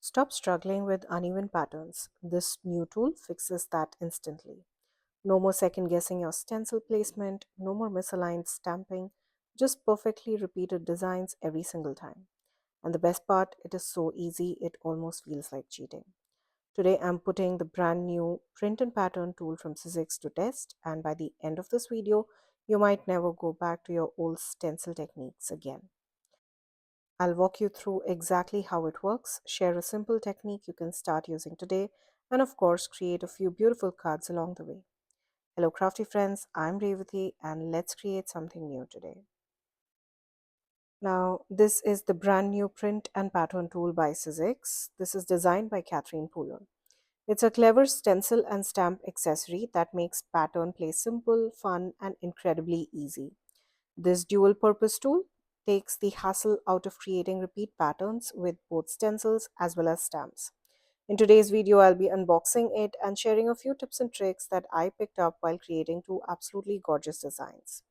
Stop struggling with uneven patterns. This new tool fixes that instantly. No more second guessing your stencil placement, no more misaligned stamping, just perfectly repeated designs every single time. And the best part, it is so easy, it almost feels like cheating. Today, I'm putting the brand new print and pattern tool from Sizzix to test, and by the end of this video, you might never go back to your old stencil techniques again. I'll walk you through exactly how it works, share a simple technique you can start using today, and of course, create a few beautiful cards along the way. Hello, crafty friends, I'm Revati, and let's create something new today. Now, this is the brand new print and pattern tool by Sizzix. This is designed by Catherine Pooler. It's a clever stencil and stamp accessory that makes pattern play simple, fun, and incredibly easy. This dual purpose tool takes the hassle out of creating repeat patterns with both stencils as well as stamps. In today's video, I'll be unboxing it and sharing a few tips and tricks that I picked up while creating two absolutely gorgeous designs.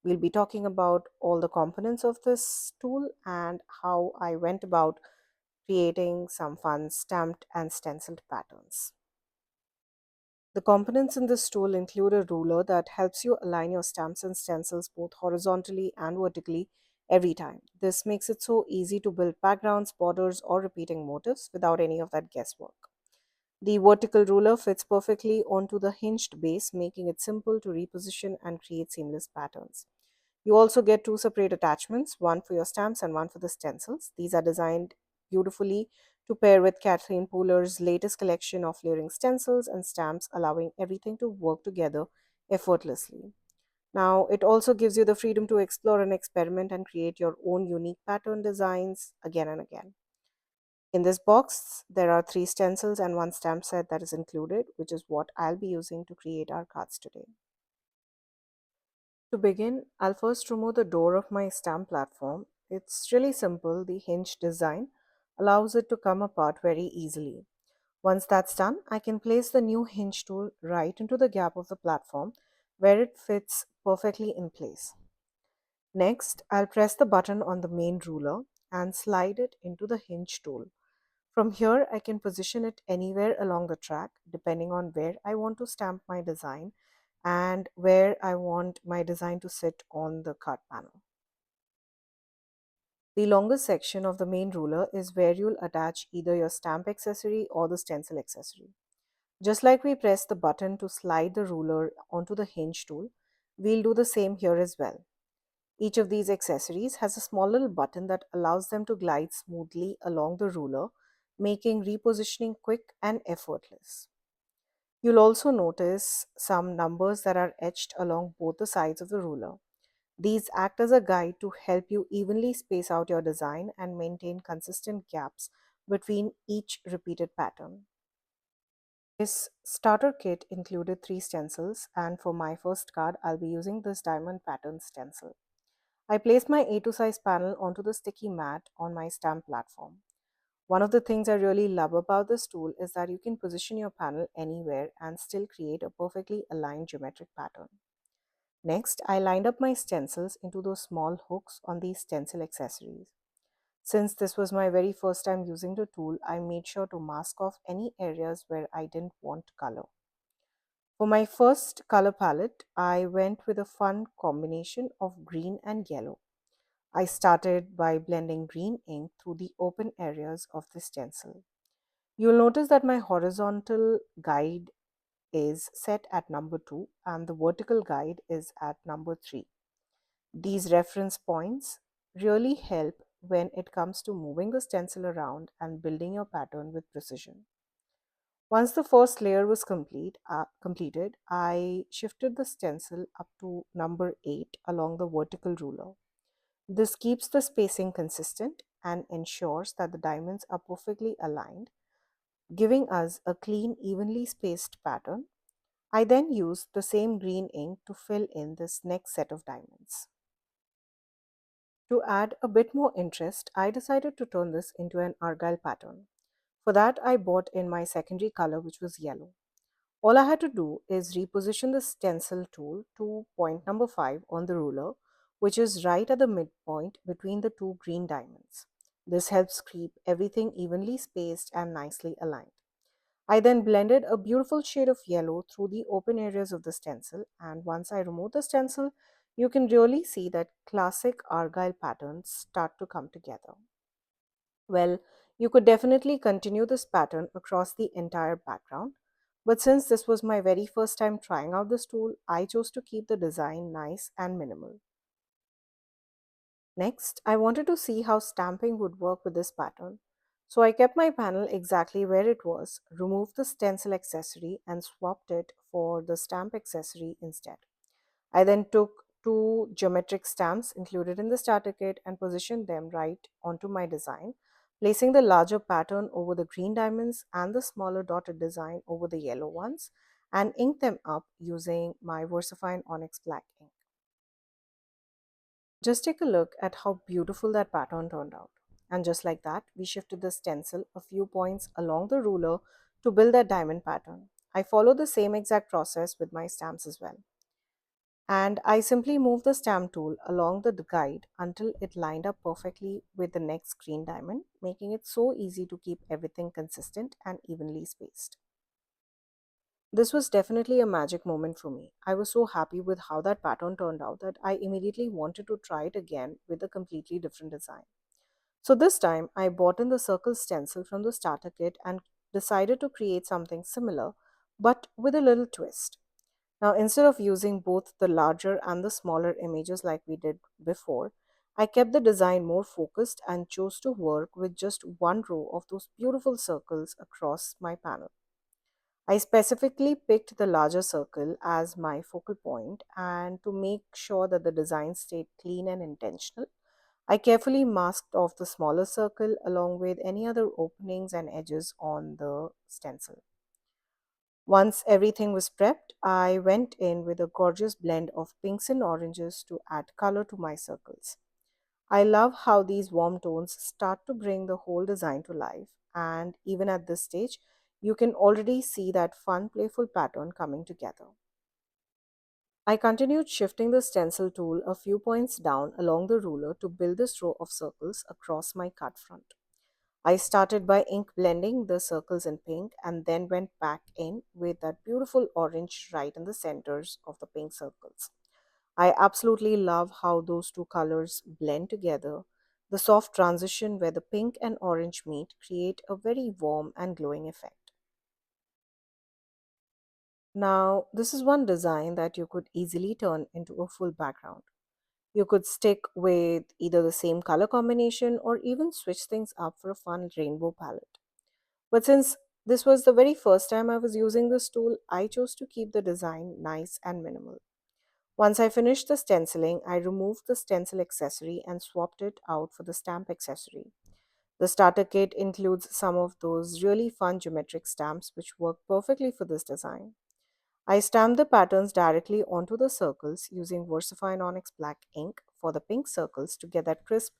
We'll be talking about all the components of this tool and how I went about creating some fun stamped and stenciled patterns. The components in this tool include a ruler that helps you align your stamps and stencils both horizontally and vertically every time. This makes it so easy to build backgrounds, borders, or repeating motifs without any of that guesswork. The vertical ruler fits perfectly onto the hinged base, making it simple to reposition and create seamless patterns. You also get two separate attachments, one for your stamps and one for the stencils. These are designed beautifully to pair with Catherine Pooler's latest collection of layering stencils and stamps, allowing everything to work together effortlessly. Now, it also gives you the freedom to explore and experiment and create your own unique pattern designs again and again. In this box, there are three stencils and one stamp set that is included, which is what I'll be using to create our cards today. To begin, I'll first remove the door of my stamp platform. It's really simple. The hinge design allows it to come apart very easily. Once that's done, I can place the new hinge tool right into the gap of the platform where it fits perfectly in place. Next, I'll press the button on the main ruler and slide it into the hinge tool. From here, I can position it anywhere along the track depending on where I want to stamp my design and where I want my design to sit on the card panel. The longest section of the main ruler is where you'll attach either your stamp accessory or the stencil accessory. Just like we press the button to slide the ruler onto the hinge tool, we'll do the same here as well. Each of these accessories has a small little button that allows them to glide smoothly along the ruler, making repositioning quick and effortless. You'll also notice some numbers that are etched along both the sides of the ruler. These act as a guide to help you evenly space out your design and maintain consistent gaps between each repeated pattern. This starter kit included three stencils, and for my first card, I'll be using this diamond pattern stencil. I placed my A2 size panel onto the sticky mat on my stamp platform. One of the things I really love about this tool is that you can position your panel anywhere and still create a perfectly aligned geometric pattern. Next, I lined up my stencils into those small hooks on these stencil accessories. Since this was my very first time using the tool, I made sure to mask off any areas where I didn't want color. For my first color palette, I went with a fun combination of green and yellow. I started by blending green ink through the open areas of the stencil. You'll notice that my horizontal guide is set at number 2 and the vertical guide is at number 3. These reference points really help when it comes to moving the stencil around and building your pattern with precision. Once the first layer was completed, I shifted the stencil up to number 8 along the vertical ruler. This keeps the spacing consistent and ensures that the diamonds are perfectly aligned, giving us a clean, evenly spaced pattern. I then used the same green ink to fill in this next set of diamonds. To add a bit more interest, I decided to turn this into an argyle pattern. For that, I bought in my secondary color, which was yellow. All I had to do is reposition the stencil tool to point number 5 on the ruler, which is right at the midpoint between the two green diamonds. This helps keep everything evenly spaced and nicely aligned. I then blended a beautiful shade of yellow through the open areas of the stencil, and once I remove the stencil, you can really see that classic argyle patterns start to come together. Well, you could definitely continue this pattern across the entire background, but since this was my very first time trying out this tool, I chose to keep the design nice and minimal. Next, I wanted to see how stamping would work with this pattern. So I kept my panel exactly where it was, removed the stencil accessory and swapped it for the stamp accessory instead. I then took two geometric stamps included in the starter kit and positioned them right onto my design, placing the larger pattern over the green diamonds and the smaller dotted design over the yellow ones, and inked them up using my VersaFine Onyx Black ink. Just take a look at how beautiful that pattern turned out. And just like that, we shifted the stencil a few points along the ruler to build that diamond pattern. I followed the same exact process with my stamps as well. And I simply moved the stamp tool along the guide until it lined up perfectly with the next green diamond, making it so easy to keep everything consistent and evenly spaced. This was definitely a magic moment for me. I was so happy with how that pattern turned out that I immediately wanted to try it again with a completely different design. So this time, I bought in the circle stencil from the starter kit and decided to create something similar, but with a little twist. Now, instead of using both the larger and the smaller images like we did before, I kept the design more focused and chose to work with just one row of those beautiful circles across my panel. I specifically picked the larger circle as my focal point, and to make sure that the design stayed clean and intentional, I carefully masked off the smaller circle along with any other openings and edges on the stencil. Once everything was prepped, I went in with a gorgeous blend of pinks and oranges to add color to my circles. I love how these warm tones start to bring the whole design to life, and even at this stage, you can already see that fun, playful pattern coming together. I continued shifting the stencil tool a few points down along the ruler to build this row of circles across my card front. I started by ink blending the circles in pink and then went back in with that beautiful orange right in the centers of the pink circles. I absolutely love how those two colors blend together. The soft transition where the pink and orange meet create a very warm and glowing effect. Now, this is one design that you could easily turn into a full background. You could stick with either the same color combination or even switch things up for a fun rainbow palette. But since this was the very first time I was using this tool, I chose to keep the design nice and minimal. Once I finished the stenciling, I removed the stencil accessory and swapped it out for the stamp accessory. The starter kit includes some of those really fun geometric stamps which work perfectly for this design. I stamped the patterns directly onto the circles using VersaFine Onyx Black ink for the pink circles to get that crisp,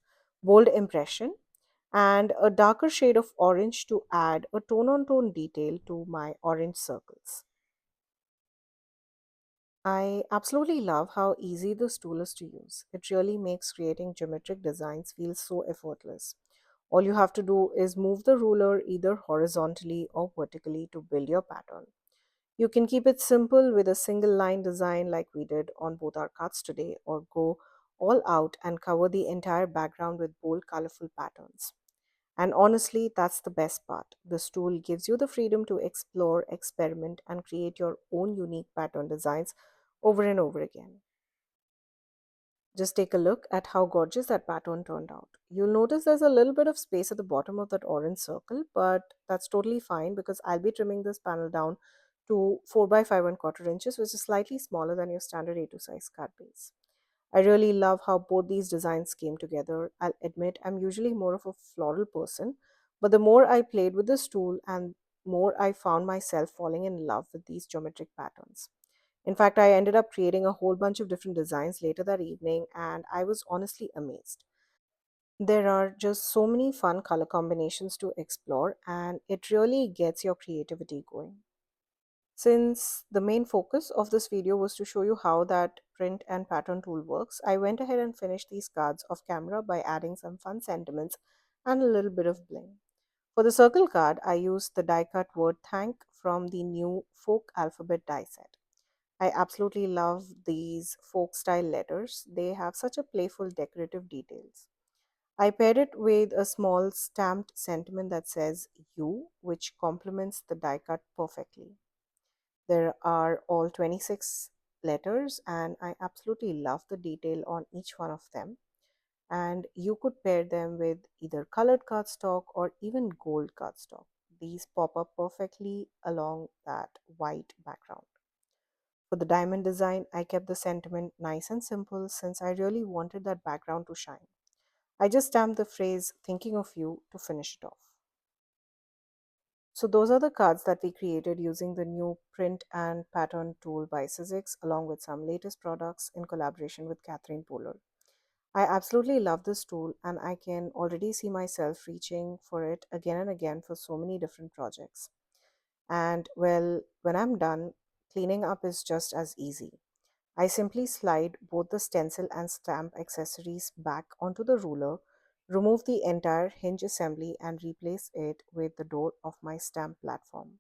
bold impression, and a darker shade of orange to add a tone on tone detail to my orange circles. I absolutely love how easy this tool is to use. It really makes creating geometric designs feel so effortless. All you have to do is move the ruler either horizontally or vertically to build your pattern. You can keep it simple with a single line design like we did on both our cards today, or go all out and cover the entire background with bold, colorful patterns. And honestly, that's the best part. This tool gives you the freedom to explore, experiment, and create your own unique pattern designs over and over again. Just take a look at how gorgeous that pattern turned out. You'll notice there's a little bit of space at the bottom of that orange circle, but that's totally fine because I'll be trimming this panel down to 4 by 5 and quarter inches, which is slightly smaller than your standard A2 size card base. I really love how both these designs came together. I'll admit I'm usually more of a floral person, but the more I played with this tool and more I found myself falling in love with these geometric patterns. In fact, I ended up creating a whole bunch of different designs later that evening, and I was honestly amazed. There are just so many fun color combinations to explore, and it really gets your creativity going. Since the main focus of this video was to show you how that print and pattern tool works, I went ahead and finished these cards off camera by adding some fun sentiments and a little bit of bling. For the circle card, I used the die cut word thank from the new folk alphabet die set. I absolutely love these folk style letters. They have such a playful decorative details. I paired it with a small stamped sentiment that says you, which complements the die cut perfectly. There are all 26 letters, and I absolutely love the detail on each one of them. And you could pair them with either colored cardstock or even gold cardstock. These pop up perfectly along that white background. For the diamond design, I kept the sentiment nice and simple since I really wanted that background to shine. I just stamped the phrase thinking of you to finish it off. So those are the cards that we created using the new print and pattern tool by Sizzix along with some latest products in collaboration with Catherine Polar. I absolutely love this tool and I can already see myself reaching for it again and again for so many different projects. And well, when I'm done, cleaning up is just as easy. I simply slide both the stencil and stamp accessories back onto the ruler, remove the entire hinge assembly, and replace it with the door of my stamp platform.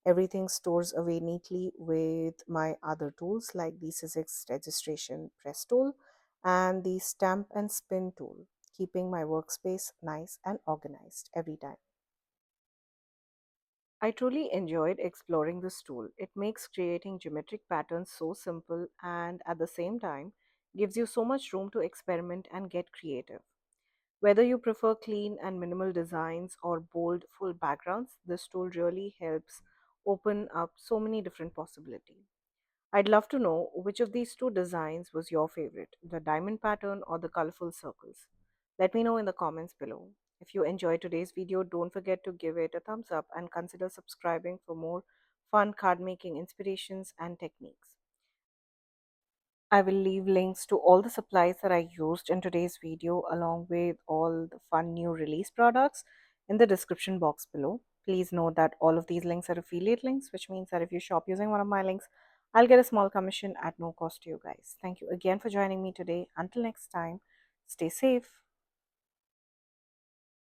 Everything stores away neatly with my other tools like the Sizzix registration press tool and the stamp and spin tool, keeping my workspace nice and organized every time. I truly enjoyed exploring this tool. It makes creating geometric patterns so simple and at the same time gives you so much room to experiment and get creative. Whether you prefer clean and minimal designs or bold, full backgrounds, this tool really helps open up so many different possibilities. I'd love to know which of these two designs was your favorite, the diamond pattern or the colorful circles. Let me know in the comments below. If you enjoyed today's video, don't forget to give it a thumbs up and consider subscribing for more fun card making inspirations and techniques. I will leave links to all the supplies that I used in today's video along with all the fun new release products in the description box below. Please note that all of these links are affiliate links, which means that if you shop using one of my links, I'll get a small commission at no cost to you guys. Thank you again for joining me today. Until next time, stay safe.